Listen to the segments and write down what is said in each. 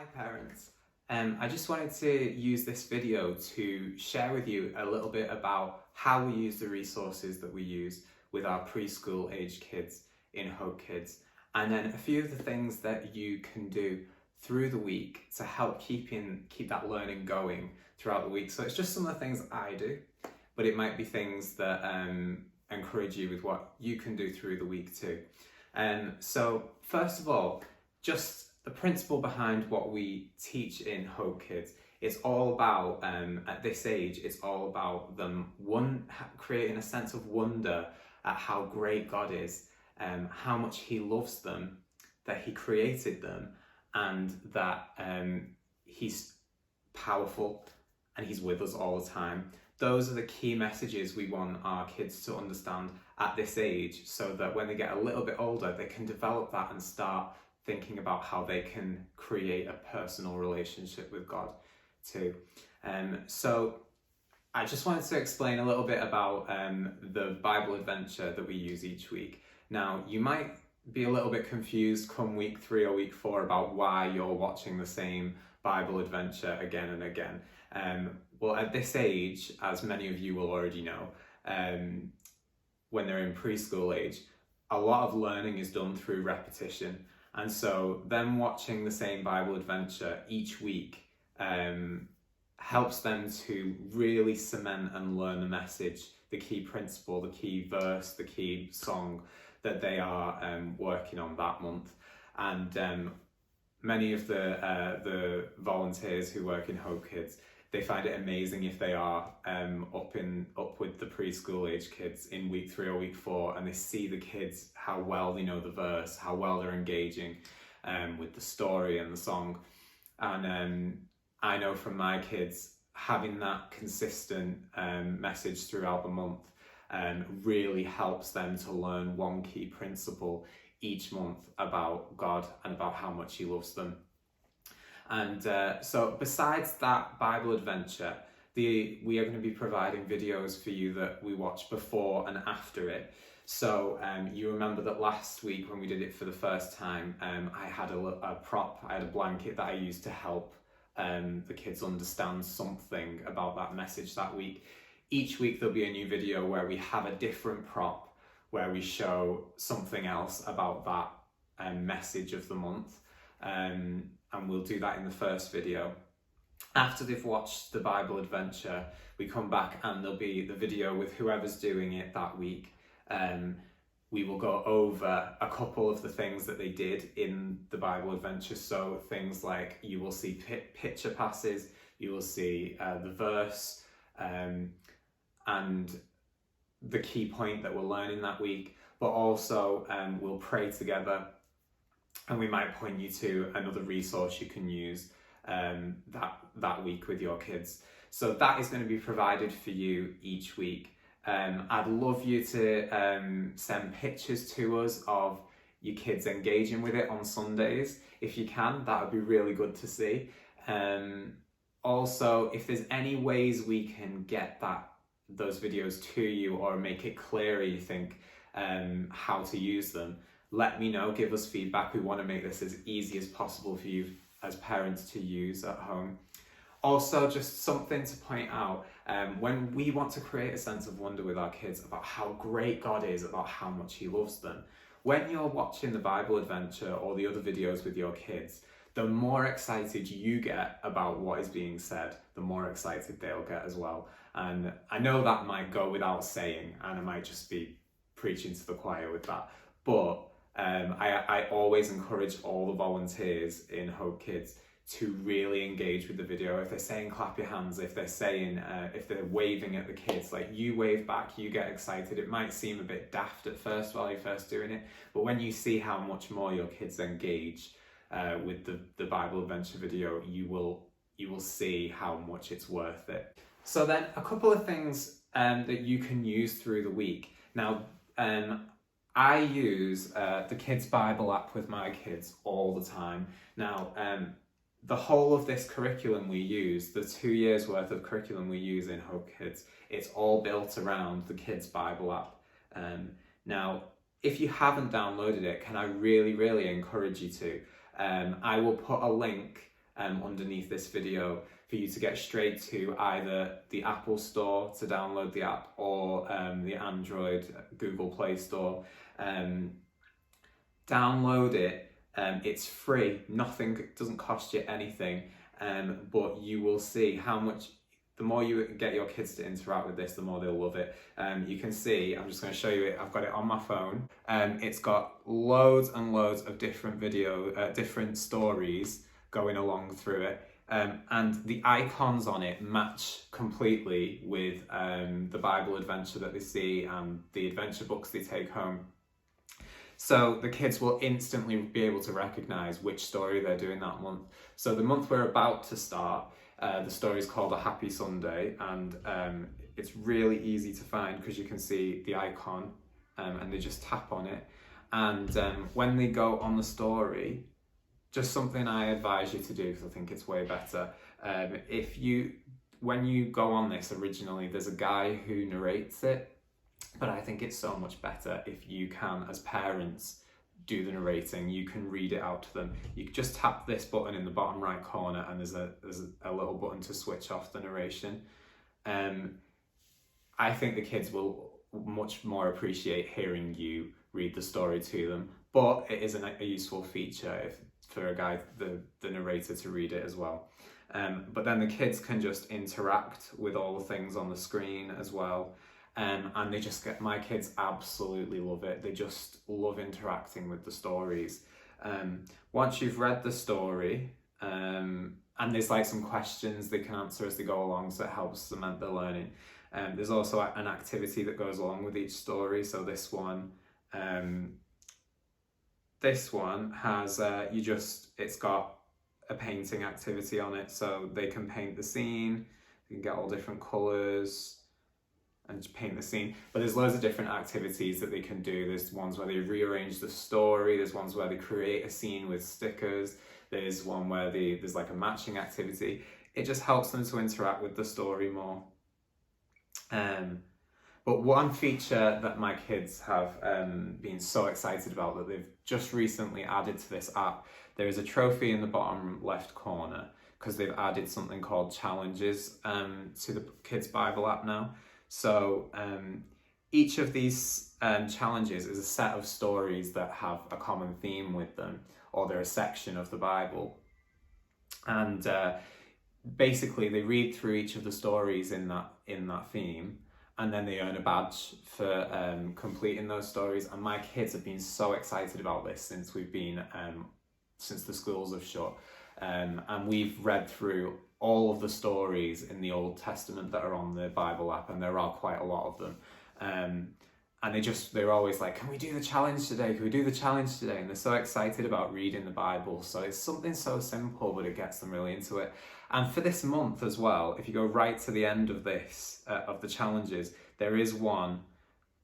Hi parents, I just wanted to use this video to share with you a little bit about how we use the resources that we use with our preschool age kids in Hope Kids, and then a few of the things that you can do through the week to help keep that learning going throughout the week. So it's just some of the things I do, but it might be things that encourage you with what you can do through the week too. So first of all, just the principle behind what we teach in Hope Kids. It's all about, at this age, it's all about them creating a sense of wonder at how great God is, how much He loves them, that He created them, and that He's powerful and He's with us all the time. Those are the key messages we want our kids to understand at this age, so that when they get a little bit older, they can develop that and start thinking about how they can create a personal relationship with God too. So I just wanted to explain a little bit about the Bible adventure that we use each week. Now, you might be a little bit confused come week 3 or week 4 about why you're watching the same Bible adventure again and again. Well, at this age, as many of you will already know, when they're in preschool age, a lot of learning is done through repetition. And so them watching the same Bible adventure each week helps them to really cement and learn the message, the key principle, the key verse, the key song that they are working on that month. And many of the volunteers who work in Hope Kids, they find it amazing if they are up with the preschool age kids in week 3 or week 4, and they see the kids, how well they know the verse, how well they're engaging with the story and the song. And I know from my kids, having that consistent message throughout the month really helps them to learn one key principle each month about God and about how much He loves them. And so besides that Bible adventure, we are going to be providing videos for you that we watch before and after it. So you remember that last week when we did it for the first time, I had a prop, I had a blanket that I used to help the kids understand something about that message that week. Each week there'll be a new video where we have a different prop, where we show something else about that message of the month. And we'll do that in the first video. After they've watched the Bible adventure, we come back and there'll be the video with whoever's doing it that week. We will go over a couple of the things that they did in the Bible adventure. So things like you will see picture passes, you will see the verse, and the key point that we're learning that week, but also we'll pray together. And we might point you to another resource you can use that week with your kids. So that is going to be provided for you each week. I'd love you to send pictures to us of your kids engaging with it on Sundays. If you can, that would be really good to see. Also, if there's any ways we can get those videos to you or make it clearer, you think, how to use them, let me know, give us feedback. We want to make this as easy as possible for you as parents to use at home. Also, just something to point out, when we want to create a sense of wonder with our kids about how great God is, about how much He loves them, when you're watching the Bible adventure or the other videos with your kids, the more excited you get about what is being said, the more excited they'll get as well. And I know that might go without saying, and I might just be preaching to the choir with that, but I always encourage all the volunteers in Hope Kids to really engage with the video. If they're saying clap your hands, if they're saying, if they're waving at the kids, like you wave back, you get excited. It might seem a bit daft at first while you're first doing it, but when you see how much more your kids engage with the Bible adventure video, you will see how much it's worth it. So then a couple of things that you can use through the week. Now, I use the Kids Bible app with my kids all the time. Now, the whole of this curriculum we use, the 2 years worth of curriculum we use in Hope Kids, it's all built around the Kids Bible app. Now, if you haven't downloaded it, can I really, really encourage you to? I will put a link underneath this video for you to get straight to either the Apple Store to download the app, or the Android Google Play Store. Download it. It's free. Doesn't cost you anything. But you will see how much, the more you get your kids to interact with this, the more they'll love it. You can see, I'm just going to show you it. I've got it on my phone. It's got loads and loads of different different stories going along through it. And the icons on it match completely with the Bible adventure that they see and the adventure books they take home. So the kids will instantly be able to recognize which story they're doing that month. So the month we're about to start, the story is called A Happy Sunday, and it's really easy to find because you can see the icon and they just tap on it. And when they go on the story, just something I advise you to do, because I think it's way better. When you go on this originally, there's a guy who narrates it, but I think it's so much better if you can, as parents, do the narrating. You can read it out to them. You can just tap this button in the bottom right corner, and there's a little button to switch off the narration. I think the kids will much more appreciate hearing you read the story to them, but it is a useful feature for a guy, the narrator, to read it as well. But then the kids can just interact with all the things on the screen as well. And my kids absolutely love it. They just love interacting with the stories. Once you've read the story, and there's like some questions they can answer as they go along, so it helps cement their learning. There's also an activity that goes along with each story. So this one has, it's got a painting activity on it. So they can paint the scene, they can get all different colours and just paint the scene. But there's loads of different activities that they can do. There's ones where they rearrange the story, there's ones where they create a scene with stickers, there's one where there's like a matching activity. It just helps them to interact with the story more. But one feature that my kids have been so excited about, that they've just recently added to this app, there is a trophy in the bottom left corner, because they've added something called challenges to the kids Bible app now. So each of these challenges is a set of stories that have a common theme with them, or they're a section of the Bible. And basically they read through each of the stories in that theme, and then they earn a badge for completing those stories. And my kids have been so excited about this since since the schools have shut. And we've read through all of the stories in the Old Testament that are on the Bible app, and there are quite a lot of them. And they're always like, can we do the challenge today? Can we do the challenge today? And they're so excited about reading the Bible. So it's something so simple, but it gets them really into it. And for this month as well, if you go right to the end of this, of the challenges, there is one,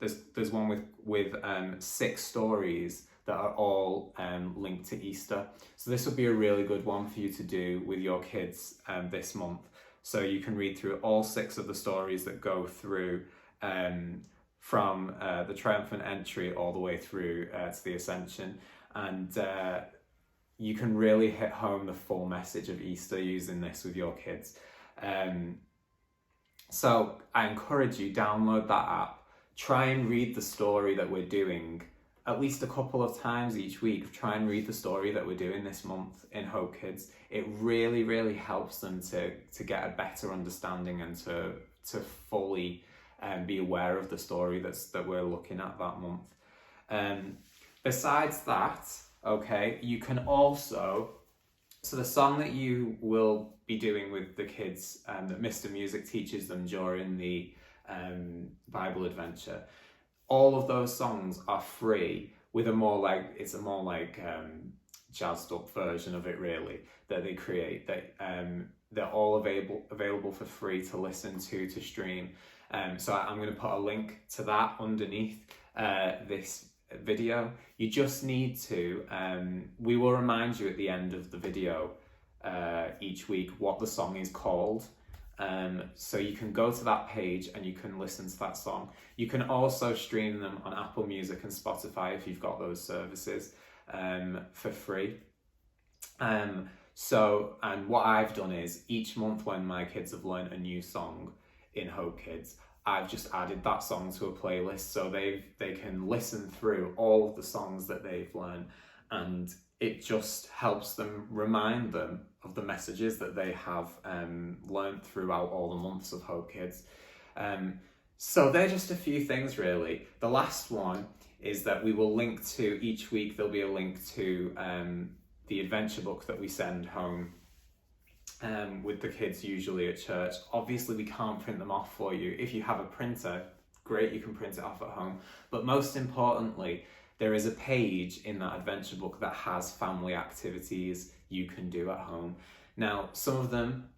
there's one with 6 stories that are all linked to Easter. So this would be a really good one for you to do with your kids this month. So you can read through all 6 of the stories that go through from the triumphant entry all the way through to the ascension. And you can really hit home the full message of Easter using this with your kids. So I encourage you, download that app, try and read the story that we're doing at least a couple of times each week. Try and read the story that we're doing this month in Hope Kids. It really, really helps them to get a better understanding and to fully be aware of the story that we're looking at that month. Besides that, okay, you can also, so the song that you will be doing with the kids that Mr. Music teaches them during the Bible adventure, all of those songs are free with a more jazzed up version of it, really, that they create. They're all available for free to listen to stream. So I'm going to put a link to that underneath this video. You just need to, we will remind you at the end of the video each week what the song is called. So you can go to that page and you can listen to that song. You can also stream them on Apple Music and Spotify if you've got those services for free. So, and what I've done is each month when my kids have learned a new song in Hope Kids, I've just added that song to a playlist so they can listen through all of the songs that they've learned, and it just helps them remind them of the messages that they have learned throughout all the months of Hope Kids. So they're just a few things really. The last one is that we will link to, each week there'll be a link to the adventure book that we send home with the kids usually at church. Obviously we can't print them off for you. If you have a printer, great, you can print it off at home. But most importantly, there is a page in that adventure book that has family activities you can do at home. Now, some of them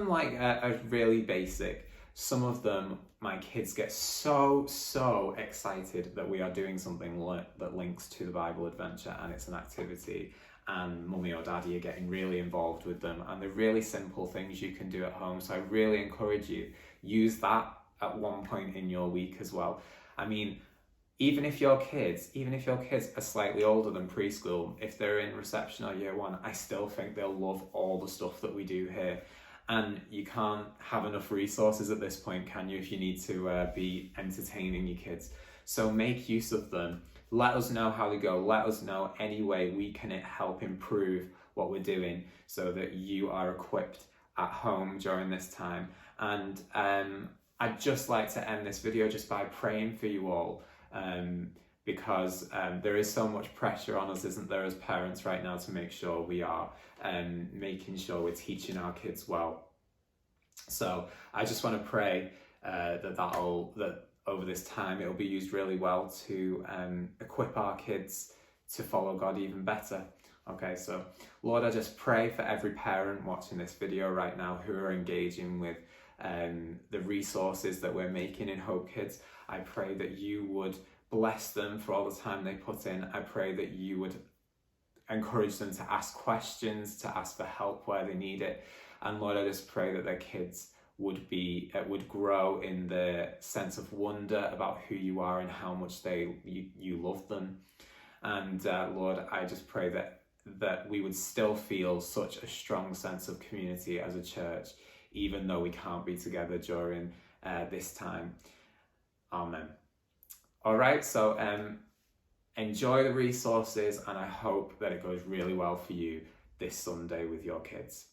like are really basic. Some of them, my kids get so excited that we are doing something that links to the Bible adventure and it's an activity, and mummy or daddy are getting really involved with them, and they're really simple things you can do at home. So I really encourage you, use that at one point in your week as well. I mean, even if your kids are slightly older than preschool, if they're in reception or year one, I still think they'll love all the stuff that we do here. And you can't have enough resources at this point, can you, if you need to be entertaining your kids? So make use of them. Let us know how they go. Let us know any way we can help improve what we're doing so that you are equipped at home during this time. And I'd just like to end this video just by praying for you all, because there is so much pressure on us, isn't there, as parents right now, to make sure we are making sure we're teaching our kids well. So I just want to pray that over this time it'll be used really well to equip our kids to follow God even better. Okay, so Lord, I just pray for every parent watching this video right now who are engaging with the resources that we're making in Hope Kids. I pray that you would bless them for all the time they put in. I pray that you would encourage them to ask questions, to ask for help where they need it. And Lord, I just pray that their kids would grow in the sense of wonder about who you are and how much you love them. And Lord, I just pray that we would still feel such a strong sense of community as a church, even though we can't be together during this time. Amen. All right, so enjoy the resources, and I hope that it goes really well for you this Sunday with your kids.